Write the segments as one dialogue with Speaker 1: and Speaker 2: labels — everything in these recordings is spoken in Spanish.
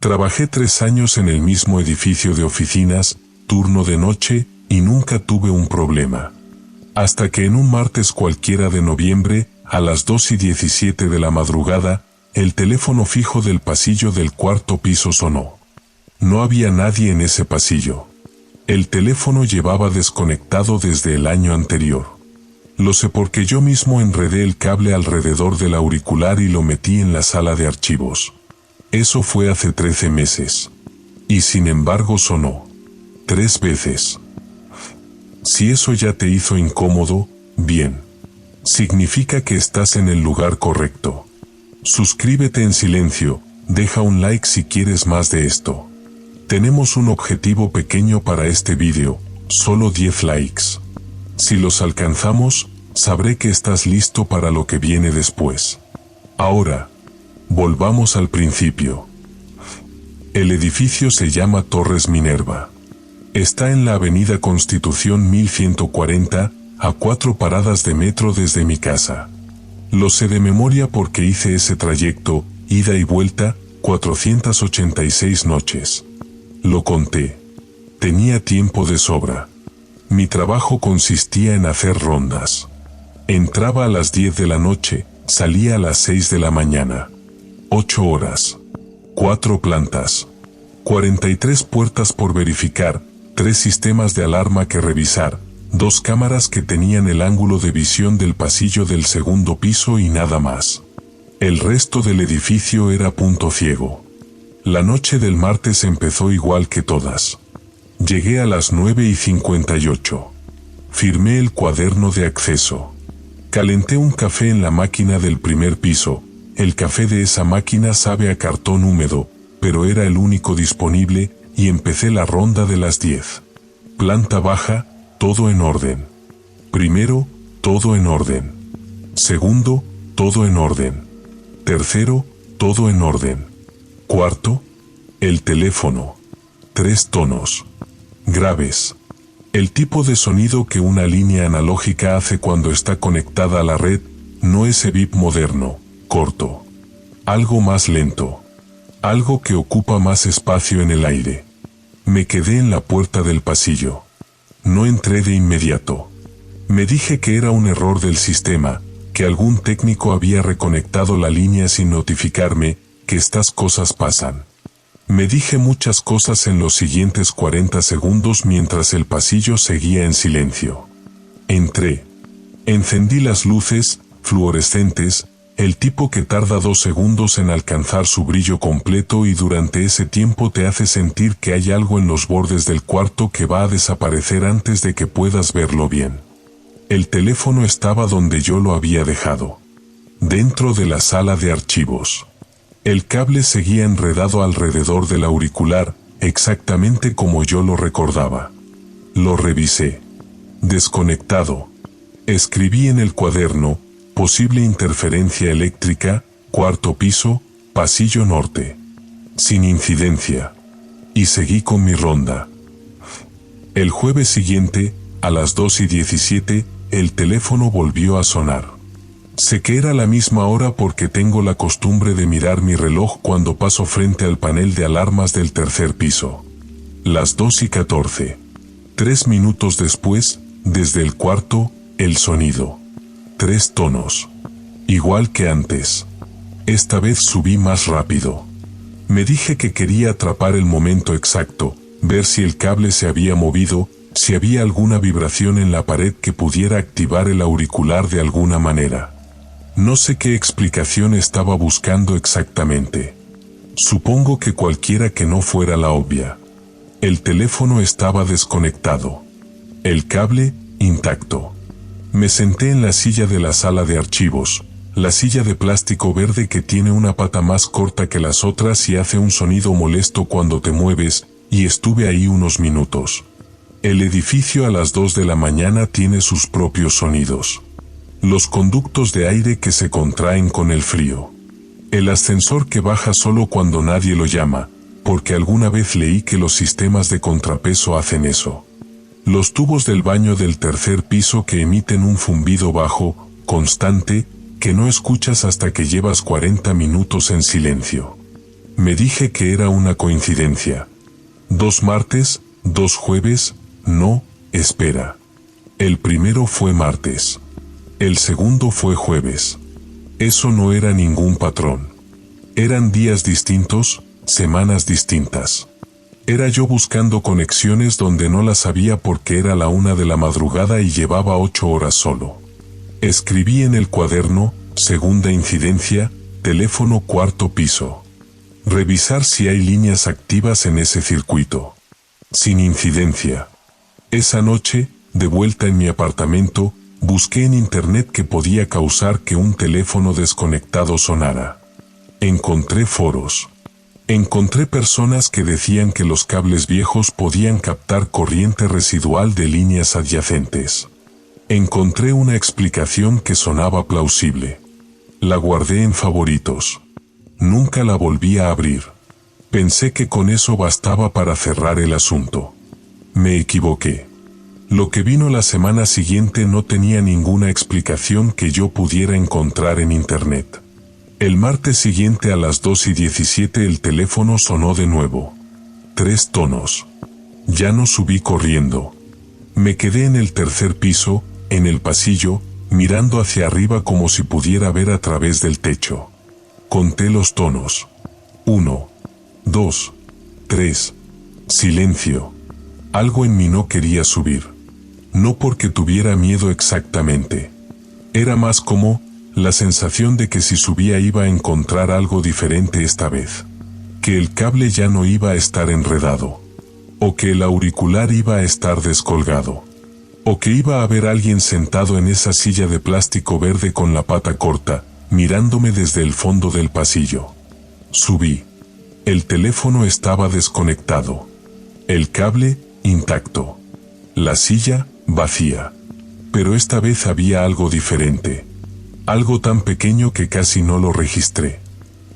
Speaker 1: Trabajé 3 años en el mismo edificio de oficinas, turno de noche, y nunca tuve un problema. Hasta que en un martes cualquiera de noviembre, a las 2:17 de la madrugada, el teléfono fijo del pasillo del 4º piso sonó. No había nadie en ese pasillo. El teléfono llevaba desconectado desde el año anterior. Lo sé porque yo mismo enredé el cable alrededor del auricular y lo metí en la sala de archivos. Eso fue hace 13 meses. Y sin embargo sonó 3 veces. Si eso ya te hizo incómodo, bien. Significa que estás en el lugar correcto. Suscríbete en silencio, deja un like si quieres más de esto. Tenemos un objetivo pequeño para este vídeo, solo 10 likes. Si los alcanzamos, sabré que estás listo para lo que viene después. Ahora, volvamos al principio. El edificio se llama Torres Minerva. Está en la avenida Constitución 1140, a 4 paradas de metro desde mi casa. Lo sé de memoria porque hice ese trayecto, ida y vuelta, 486 noches. Lo conté. Tenía tiempo de sobra. Mi trabajo consistía en hacer rondas. Entraba a las 10 de la noche, salía a las 6 de la mañana. 8 horas. 4 plantas. 43 puertas por verificar, 3 sistemas de alarma que revisar, 2 cámaras que tenían el ángulo de visión del pasillo del 2º piso y nada más. El resto del edificio era punto ciego. La noche del martes empezó igual que todas. Llegué a las 9:58. Firmé el cuaderno de acceso. Calenté un café en la máquina del primer piso. El café de esa máquina sabe a cartón húmedo, pero era el único disponible, y empecé la ronda de las 10. Planta baja, todo en orden. Primero, todo en orden. Segundo, todo en orden. Tercero, todo en orden. Cuarto, el teléfono. 3 tonos. Graves. El tipo de sonido que una línea analógica hace cuando está conectada a la red, no ese bip moderno, corto. Algo más lento. Algo que ocupa más espacio en el aire. Me quedé en la puerta del pasillo. No entré de inmediato. Me dije que era un error del sistema, que algún técnico había reconectado la línea sin notificarme, que estas cosas pasan. Me dije muchas cosas en los siguientes 40 segundos mientras el pasillo seguía en silencio. Entré. Encendí las luces, fluorescentes, el tipo que tarda 2 segundos en alcanzar su brillo completo y durante ese tiempo te hace sentir que hay algo en los bordes del cuarto que va a desaparecer antes de que puedas verlo bien. El teléfono estaba donde yo lo había dejado. Dentro de la sala de archivos. El cable seguía enredado alrededor del auricular, exactamente como yo lo recordaba. Lo revisé. Desconectado. Escribí en el cuaderno, posible interferencia eléctrica, 4º piso, pasillo norte. Sin incidencia. Y seguí con mi ronda. El jueves siguiente, a las 2:17, el teléfono volvió a sonar. Sé que era la misma hora porque tengo la costumbre de mirar mi reloj cuando paso frente al panel de alarmas del 3er piso. Las 2:14. 3 minutos después, desde el cuarto, el sonido. 3 tonos. Igual que antes. Esta vez subí más rápido. Me dije que quería atrapar el momento exacto, ver si el cable se había movido, si había alguna vibración en la pared que pudiera activar el auricular de alguna manera. No sé qué explicación estaba buscando exactamente. Supongo que cualquiera que no fuera la obvia. El teléfono estaba desconectado. El cable, intacto. Me senté en la silla de la sala de archivos, la silla de plástico verde que tiene una pata más corta que las otras y hace un sonido molesto cuando te mueves, y estuve ahí unos minutos. El edificio a las 2 de la mañana tiene sus propios sonidos. Los conductos de aire que se contraen con el frío. El ascensor que baja solo cuando nadie lo llama, porque alguna vez leí que los sistemas de contrapeso hacen eso. Los tubos del baño del 3er piso que emiten un zumbido bajo, constante, que no escuchas hasta que llevas 40 minutos en silencio. Me dije que era una coincidencia. 2 martes, 2 jueves, no, espera. El primero fue martes. El segundo fue jueves. Eso no era ningún patrón. Eran días distintos, semanas distintas. Era yo buscando conexiones donde no las había porque era la 1 de la madrugada y llevaba 8 horas solo. Escribí en el cuaderno, segunda incidencia, teléfono 4º piso. Revisar si hay líneas activas en ese circuito. Sin incidencia. Esa noche, de vuelta en mi apartamento, busqué en internet qué podía causar que un teléfono desconectado sonara. Encontré foros. Encontré personas que decían que los cables viejos podían captar corriente residual de líneas adyacentes. Encontré una explicación que sonaba plausible. La guardé en favoritos. Nunca la volví a abrir. Pensé que con eso bastaba para cerrar el asunto. Me equivoqué. Lo que vino la semana siguiente no tenía ninguna explicación que yo pudiera encontrar en internet. El martes siguiente a las 2:17 el teléfono sonó de nuevo. 3 tonos. Ya no subí corriendo. Me quedé en el tercer piso, en el pasillo, mirando hacia arriba como si pudiera ver a través del techo. Conté los tonos. 1, 2, 3. Silencio. Algo en mí no quería subir. No porque tuviera miedo exactamente. Era más como la sensación de que si subía iba a encontrar algo diferente esta vez. Que el cable ya no iba a estar enredado. O que el auricular iba a estar descolgado. O que iba a haber alguien sentado en esa silla de plástico verde con la pata corta, mirándome desde el fondo del pasillo. Subí. El teléfono estaba desconectado. El cable, intacto. La silla, vacía. Pero esta vez había algo diferente. Algo tan pequeño que casi no lo registré.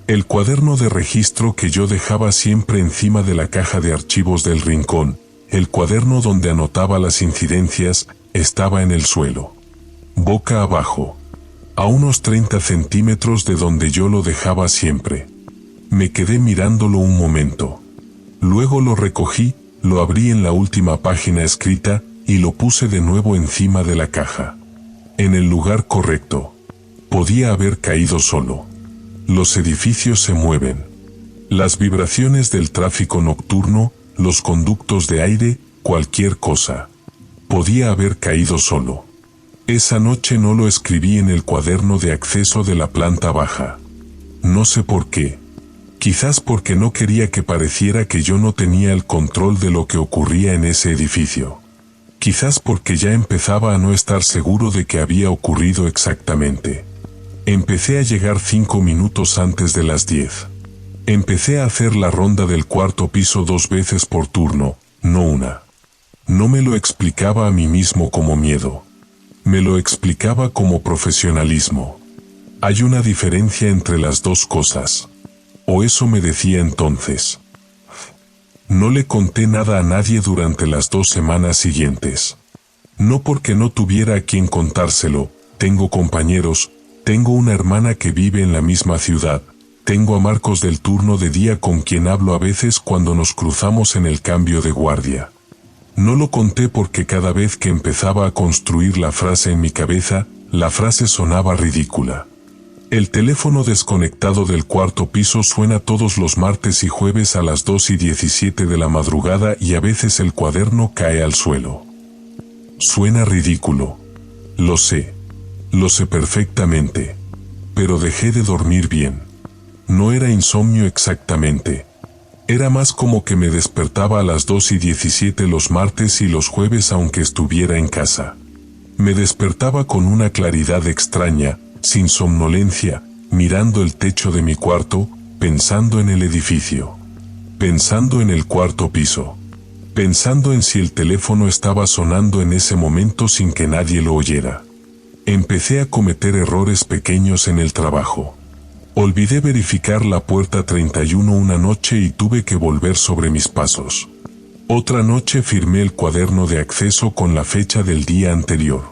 Speaker 1: El cuaderno de registro que yo dejaba siempre encima de la caja de archivos del rincón, el cuaderno donde anotaba las incidencias, estaba en el suelo. Boca abajo. A unos 30 centímetros de donde yo lo dejaba siempre. Me quedé mirándolo un momento. Luego lo recogí, lo abrí en la última página escrita, y lo puse de nuevo encima de la caja. En el lugar correcto. Podía haber caído solo. Los edificios se mueven. Las vibraciones del tráfico nocturno, los conductos de aire, cualquier cosa. Podía haber caído solo. Esa noche no lo escribí en el cuaderno de acceso de la planta baja. No sé por qué. Quizás porque no quería que pareciera que yo no tenía el control de lo que ocurría en ese edificio. Quizás porque ya empezaba a no estar seguro de qué había ocurrido exactamente. Empecé a llegar 5 minutos antes de las 10. Empecé a hacer la ronda del 4º piso 2 veces por turno, no una. No me lo explicaba a mí mismo como miedo. Me lo explicaba como profesionalismo. Hay una diferencia entre las dos cosas. O eso me decía entonces. No le conté nada a nadie durante las 2 semanas siguientes. No porque no tuviera a quien contárselo, tengo compañeros, tengo una hermana que vive en la misma ciudad, tengo a Marcos del turno de día con quien hablo a veces cuando nos cruzamos en el cambio de guardia. No lo conté porque cada vez que empezaba a construir la frase en mi cabeza, la frase sonaba ridícula. El teléfono desconectado del 4º piso suena todos los martes y jueves a las 2:17 de la madrugada y a veces el cuaderno cae al suelo. Suena ridículo. Lo sé perfectamente. Pero dejé de dormir bien. No era insomnio exactamente. Era más como que me despertaba a las 2:17 los martes y los jueves aunque estuviera en casa. Me despertaba con una claridad extraña, sin somnolencia, mirando el techo de mi cuarto, pensando en el edificio. Pensando en el 4º piso. Pensando en si el teléfono estaba sonando en ese momento sin que nadie lo oyera. Empecé a cometer errores pequeños en el trabajo. Olvidé verificar la puerta 31 una noche y tuve que volver sobre mis pasos. Otra noche firmé el cuaderno de acceso con la fecha del día anterior.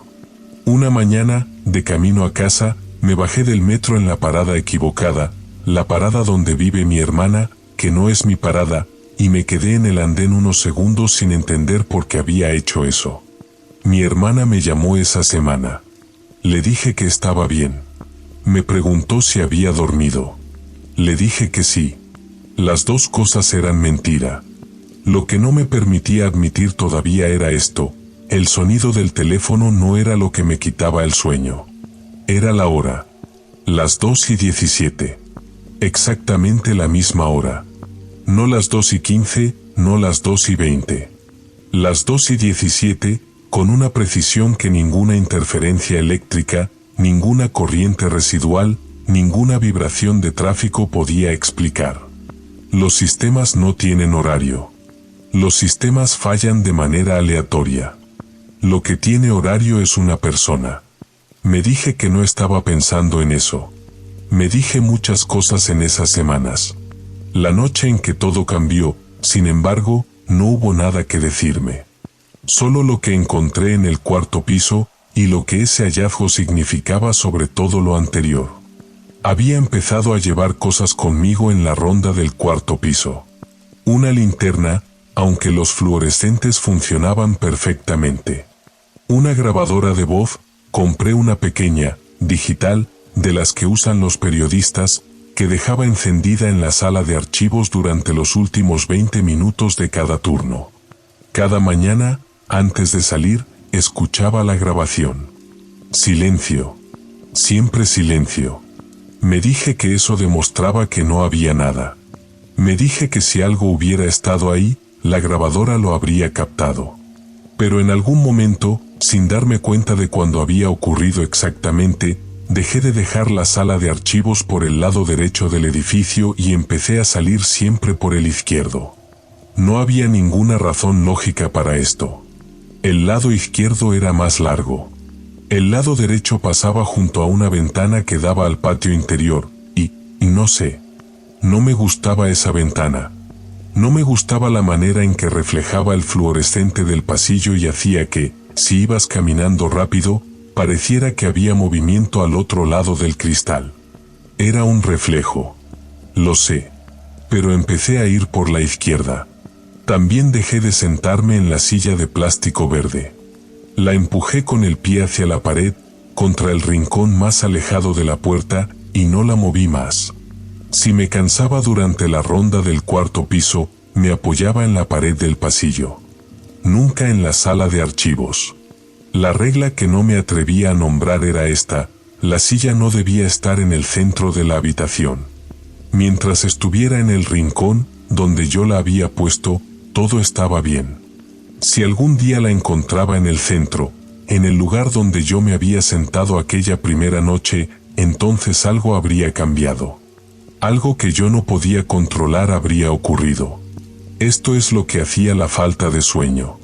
Speaker 1: Una mañana, de camino a casa, me bajé del metro en la parada equivocada, la parada donde vive mi hermana, que no es mi parada, y me quedé en el andén unos segundos sin entender por qué había hecho eso. Mi hermana me llamó esa semana. Le dije que estaba bien. Me preguntó si había dormido. Le dije que sí. Las dos cosas eran mentira. Lo que no me permitía admitir todavía era esto: el sonido del teléfono no era lo que me quitaba el sueño. Era la hora. Las 2:17. Exactamente la misma hora. No las 2:15, no las 2:20. Las 2:17, con una precisión que ninguna interferencia eléctrica, ninguna corriente residual, ninguna vibración de tráfico podía explicar. Los sistemas no tienen horario. Los sistemas fallan de manera aleatoria. Lo que tiene horario es una persona. Me dije que no estaba pensando en eso. Me dije muchas cosas en esas semanas. La noche en que todo cambió, sin embargo, no hubo nada que decirme. Solo lo que encontré en el cuarto piso, y lo que ese hallazgo significaba sobre todo lo anterior. Había empezado a llevar cosas conmigo en la ronda del cuarto piso. Una linterna, aunque los fluorescentes funcionaban perfectamente. Una grabadora de voz, compré una pequeña, digital, de las que usan los periodistas, que dejaba encendida en la sala de archivos durante los últimos 20 minutos de cada turno. Cada mañana, antes de salir, escuchaba la grabación. Silencio. Siempre silencio. Me dije que eso demostraba que no había nada. Me dije que si algo hubiera estado ahí, la grabadora lo habría captado. Pero en algún momento, sin darme cuenta de cuándo había ocurrido exactamente, dejé de dejar la sala de archivos por el lado derecho del edificio y empecé a salir siempre por el izquierdo. No había ninguna razón lógica para esto. El lado izquierdo era más largo. El lado derecho pasaba junto a una ventana que daba al patio interior, y no sé. No me gustaba esa ventana. No me gustaba la manera en que reflejaba el fluorescente del pasillo y hacía que, si ibas caminando rápido, pareciera que había movimiento al otro lado del cristal. Era un reflejo. Lo sé. Pero empecé a ir por la izquierda. También dejé de sentarme en la silla de plástico verde. La empujé con el pie hacia la pared, contra el rincón más alejado de la puerta, y no la moví más. Si me cansaba durante la ronda del cuarto piso, me apoyaba en la pared del pasillo. Nunca en la sala de archivos. La regla que no me atrevía a nombrar era esta: la silla no debía estar en el centro de la habitación. Mientras estuviera en el rincón, donde yo la había puesto, todo estaba bien. Si algún día la encontraba en el centro, en el lugar donde yo me había sentado aquella primera noche, entonces algo habría cambiado. Algo que yo no podía controlar habría ocurrido. Esto es lo que hacía la falta de sueño.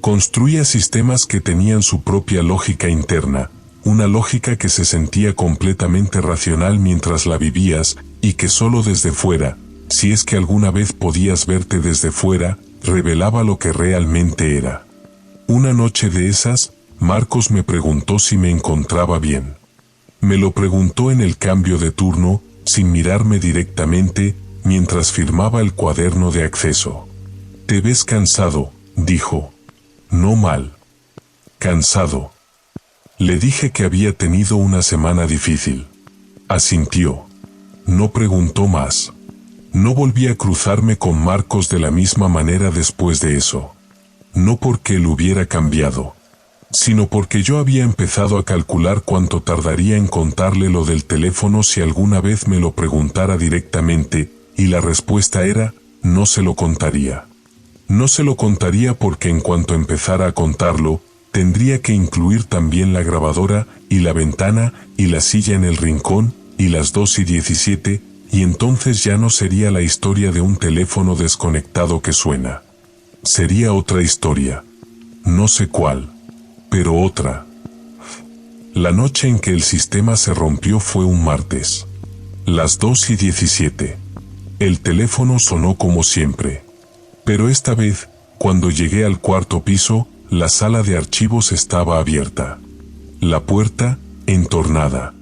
Speaker 1: Construía sistemas que tenían su propia lógica interna, una lógica que se sentía completamente racional mientras la vivías, y que solo desde fuera, si es que alguna vez podías verte desde fuera, revelaba lo que realmente era. Una noche de esas, Marcos me preguntó si me encontraba bien. Me lo preguntó en el cambio de turno, sin mirarme directamente, mientras firmaba el cuaderno de acceso. «Te ves cansado», dijo. «No mal». «Cansado». Le dije que había tenido una semana difícil. Asintió. No preguntó más. No volví a cruzarme con Marcos de la misma manera después de eso. No porque él hubiera cambiado, sino porque yo había empezado a calcular cuánto tardaría en contarle lo del teléfono si alguna vez me lo preguntara directamente, y la respuesta era: no se lo contaría. No se lo contaría porque en cuanto empezara a contarlo, tendría que incluir también la grabadora, y la ventana, y la silla en el rincón, y las 2:17, y entonces ya no sería la historia de un teléfono desconectado que suena. Sería otra historia. No sé cuál, pero otra. La noche en que el sistema se rompió fue un martes. Las 2:17. El teléfono sonó como siempre. Pero esta vez, cuando llegué al cuarto piso, la sala de archivos estaba abierta. La puerta, entornada.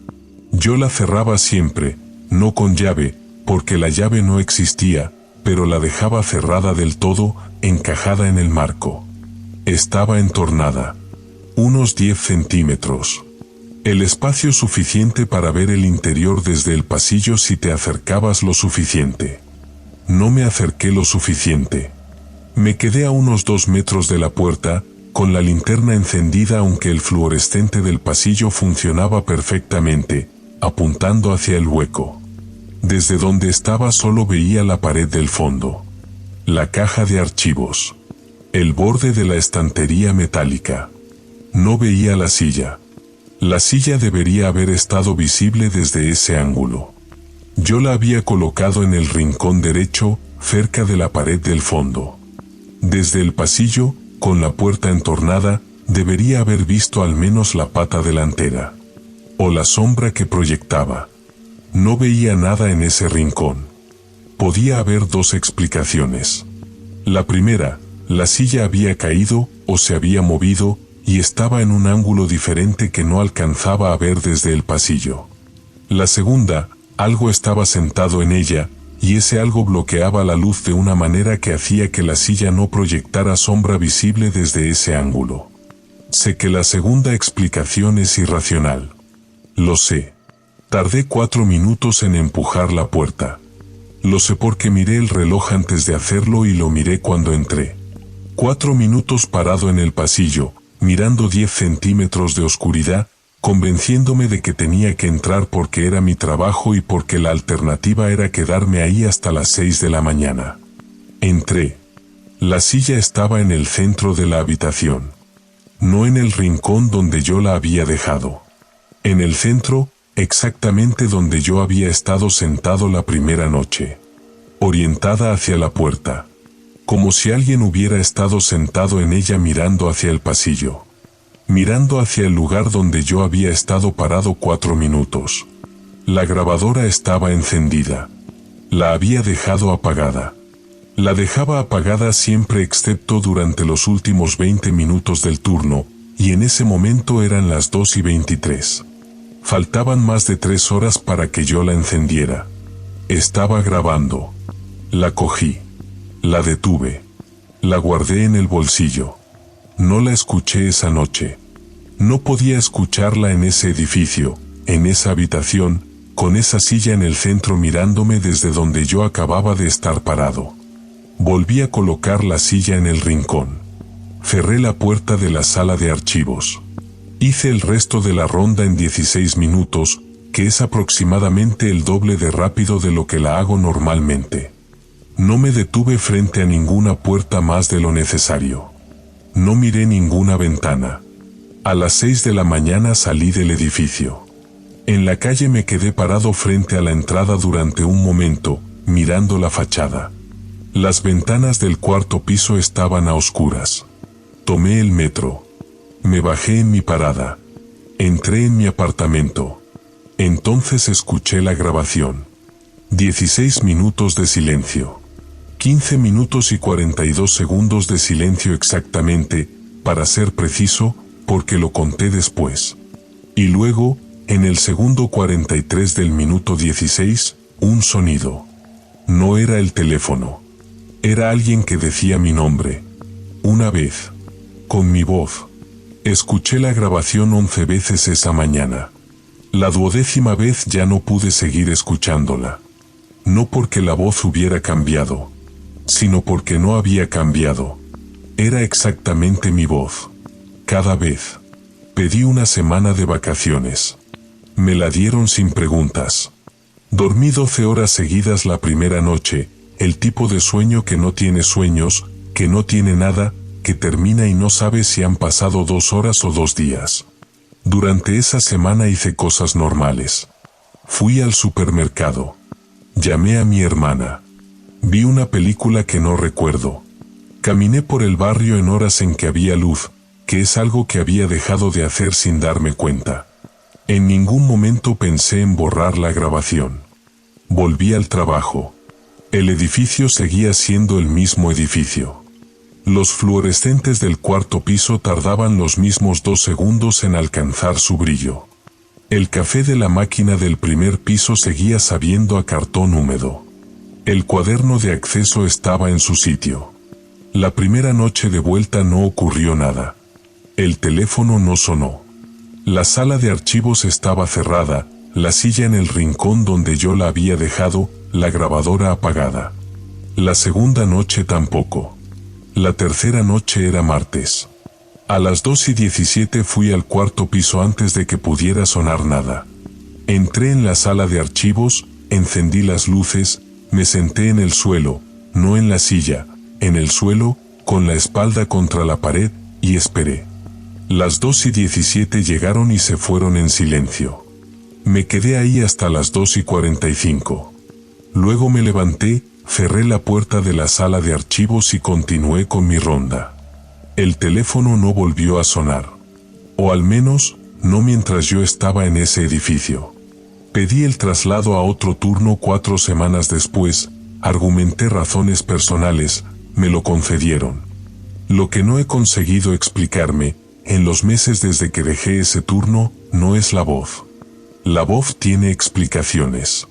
Speaker 1: Yo la cerraba siempre, no con llave, porque la llave no existía, pero la dejaba cerrada del todo, encajada en el marco. Estaba entornada. Unos 10 centímetros. El espacio suficiente para ver el interior desde el pasillo si te acercabas lo suficiente. No me acerqué lo suficiente. Me quedé a unos 2 metros de la puerta, con la linterna encendida aunque el fluorescente del pasillo funcionaba perfectamente, apuntando hacia el hueco. Desde donde estaba solo veía la pared del fondo. La caja de archivos. El borde de la estantería metálica. No veía la silla. La silla debería haber estado visible desde ese ángulo. Yo la había colocado en el rincón derecho, cerca de la pared del fondo. Desde el pasillo, con la puerta entornada, debería haber visto al menos la pata delantera. O la sombra que proyectaba. No veía nada en ese rincón. Podía haber 2 explicaciones. La primera, la silla había caído, o se había movido, y estaba en un ángulo diferente que no alcanzaba a ver desde el pasillo. La segunda, algo estaba sentado en ella, y ese algo bloqueaba la luz de una manera que hacía que la silla no proyectara sombra visible desde ese ángulo. Sé que la segunda explicación es irracional. Lo sé. Tardé 4 minutos en empujar la puerta. Lo sé porque miré el reloj antes de hacerlo y lo miré cuando entré. 4 minutos parado en el pasillo, mirando 10 centímetros de oscuridad, convenciéndome de que tenía que entrar porque era mi trabajo y porque la alternativa era quedarme ahí hasta las 6 de la mañana. Entré. La silla estaba en el centro de la habitación. No en el rincón donde yo la había dejado. En el centro, exactamente donde yo había estado sentado la primera noche. Orientada hacia la puerta. Como si alguien hubiera estado sentado en ella mirando hacia el pasillo. Mirando hacia el lugar donde yo había estado parado 4 minutos. La grabadora estaba encendida. La había dejado apagada. La dejaba apagada siempre excepto durante los últimos 20 minutos del turno, y en ese momento eran las 2:23. Faltaban más de 3 horas para que yo la encendiera. Estaba grabando. La cogí. La detuve. La guardé en el bolsillo. No la escuché esa noche. No podía escucharla en ese edificio, en esa habitación, con esa silla en el centro mirándome desde donde yo acababa de estar parado. Volví a colocar la silla en el rincón. Cerré la puerta de la sala de archivos. Hice el resto de la ronda en 16 minutos, que es aproximadamente el doble de rápido de lo que la hago normalmente. No me detuve frente a ninguna puerta más de lo necesario. No miré ninguna ventana. A las 6 de la mañana salí del edificio. En la calle me quedé parado frente a la entrada durante un momento, mirando la fachada. Las ventanas del 4º piso estaban a oscuras. Tomé el metro. Me bajé en mi parada. Entré en mi apartamento. Entonces escuché la grabación. 16 minutos de silencio. 15 minutos y 42 segundos de silencio exactamente, para ser preciso, porque lo conté después. Y luego, en el segundo 43 del minuto 16, un sonido. No era el teléfono. Era alguien que decía mi nombre. Una vez. Con mi voz. Escuché la grabación 11 veces esa mañana. La 12ª vez ya no pude seguir escuchándola. No porque la voz hubiera cambiado, sino porque no había cambiado. Era exactamente mi voz. Cada vez. Pedí una semana de vacaciones. Me la dieron sin preguntas. Dormí 12 horas seguidas la primera noche, el tipo de sueño que no tiene sueños, que no tiene nada, que termina y no sabe si han pasado 2 horas o 2 días. Durante esa semana hice cosas normales. Fui al supermercado. Llamé a mi hermana. Vi una película que no recuerdo. Caminé por el barrio en horas en que había luz, que es algo que había dejado de hacer sin darme cuenta. En ningún momento pensé en borrar la grabación. Volví al trabajo. El edificio seguía siendo el mismo edificio. Los fluorescentes del 4º piso tardaban los mismos 2 segundos en alcanzar su brillo. El café de la máquina del primer piso seguía sabiendo a cartón húmedo. El cuaderno de acceso estaba en su sitio. La primera noche de vuelta no ocurrió nada. El teléfono no sonó. La sala de archivos estaba cerrada, la silla en el rincón donde yo la había dejado, la grabadora apagada. La segunda noche tampoco. La tercera noche era martes. A las 2:17 fui al cuarto piso antes de que pudiera sonar nada. Entré en la sala de archivos, encendí las luces, me senté en el suelo, no en la silla, en el suelo, con la espalda contra la pared, y esperé. Las 2:17 llegaron y se fueron en silencio. Me quedé ahí hasta las 2:45. Luego me levanté, cerré la puerta de la sala de archivos y continué con mi ronda. El teléfono no volvió a sonar. O al menos, no mientras yo estaba en ese edificio. Pedí el traslado a otro turno 4 semanas después, argumenté razones personales, me lo concedieron. Lo que no he conseguido explicarme, en los meses desde que dejé ese turno, no es la voz. La voz tiene explicaciones.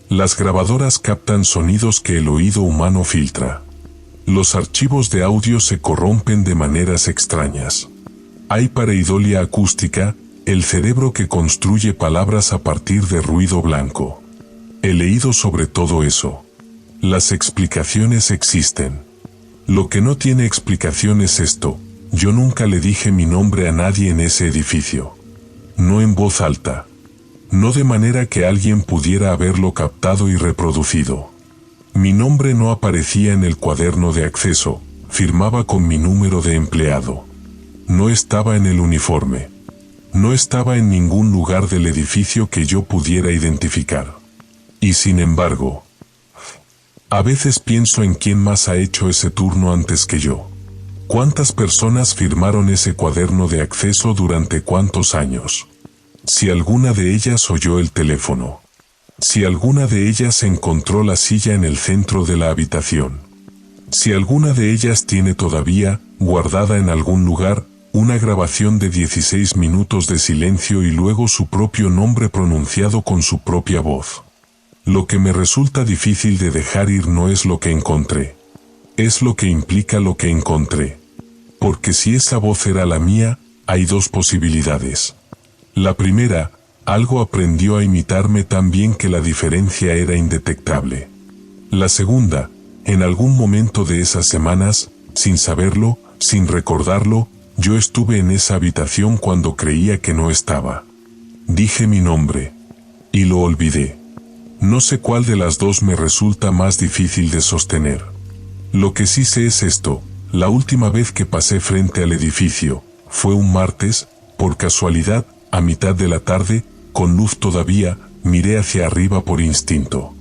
Speaker 1: Las grabadoras captan sonidos que el oído humano filtra. Los archivos de audio se corrompen de maneras extrañas. Hay pareidolia acústica, el cerebro que construye palabras a partir de ruido blanco. He leído sobre todo eso. Las explicaciones existen. Lo que no tiene explicación es esto: yo nunca le dije mi nombre a nadie en ese edificio. No en voz alta. No de manera que alguien pudiera haberlo captado y reproducido. Mi nombre no aparecía en el cuaderno de acceso, firmaba con mi número de empleado. No estaba en el uniforme. No estaba en ningún lugar del edificio que yo pudiera identificar. Y sin embargo, a veces pienso en quién más ha hecho ese turno antes que yo. ¿Cuántas personas firmaron ese cuaderno de acceso durante cuántos años? Si alguna de ellas oyó el teléfono. Si alguna de ellas encontró la silla en el centro de la habitación. Si alguna de ellas tiene todavía, guardada en algún lugar, una grabación de 16 minutos de silencio y luego su propio nombre pronunciado con su propia voz. Lo que me resulta difícil de dejar ir no es lo que encontré. Es lo que implica lo que encontré. Porque si esa voz era la mía, hay dos posibilidades. La primera, algo aprendió a imitarme tan bien que la diferencia era indetectable. La segunda, en algún momento de esas semanas, sin saberlo, sin recordarlo, yo estuve en esa habitación cuando creía que no estaba. Dije mi nombre. Y lo olvidé. No sé cuál de las dos me resulta más difícil de sostener. Lo que sí sé es esto: la última vez que pasé frente al edificio, fue un martes, por casualidad, a mitad de la tarde, con luz todavía, miré hacia arriba por instinto.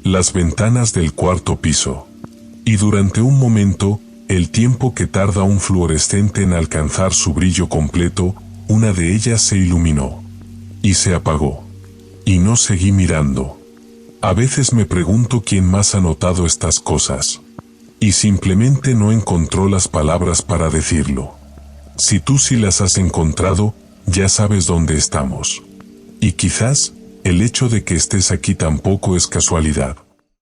Speaker 1: Las ventanas del cuarto piso. Y durante un momento, el tiempo que tarda un fluorescente en alcanzar su brillo completo, una de ellas se iluminó. Y se apagó. Y no seguí mirando. A veces me pregunto quién más ha notado estas cosas. Y simplemente no encontró las palabras para decirlo. Si tú sí las has encontrado, ya sabes dónde estamos. Y quizás, el hecho de que estés aquí tampoco es casualidad.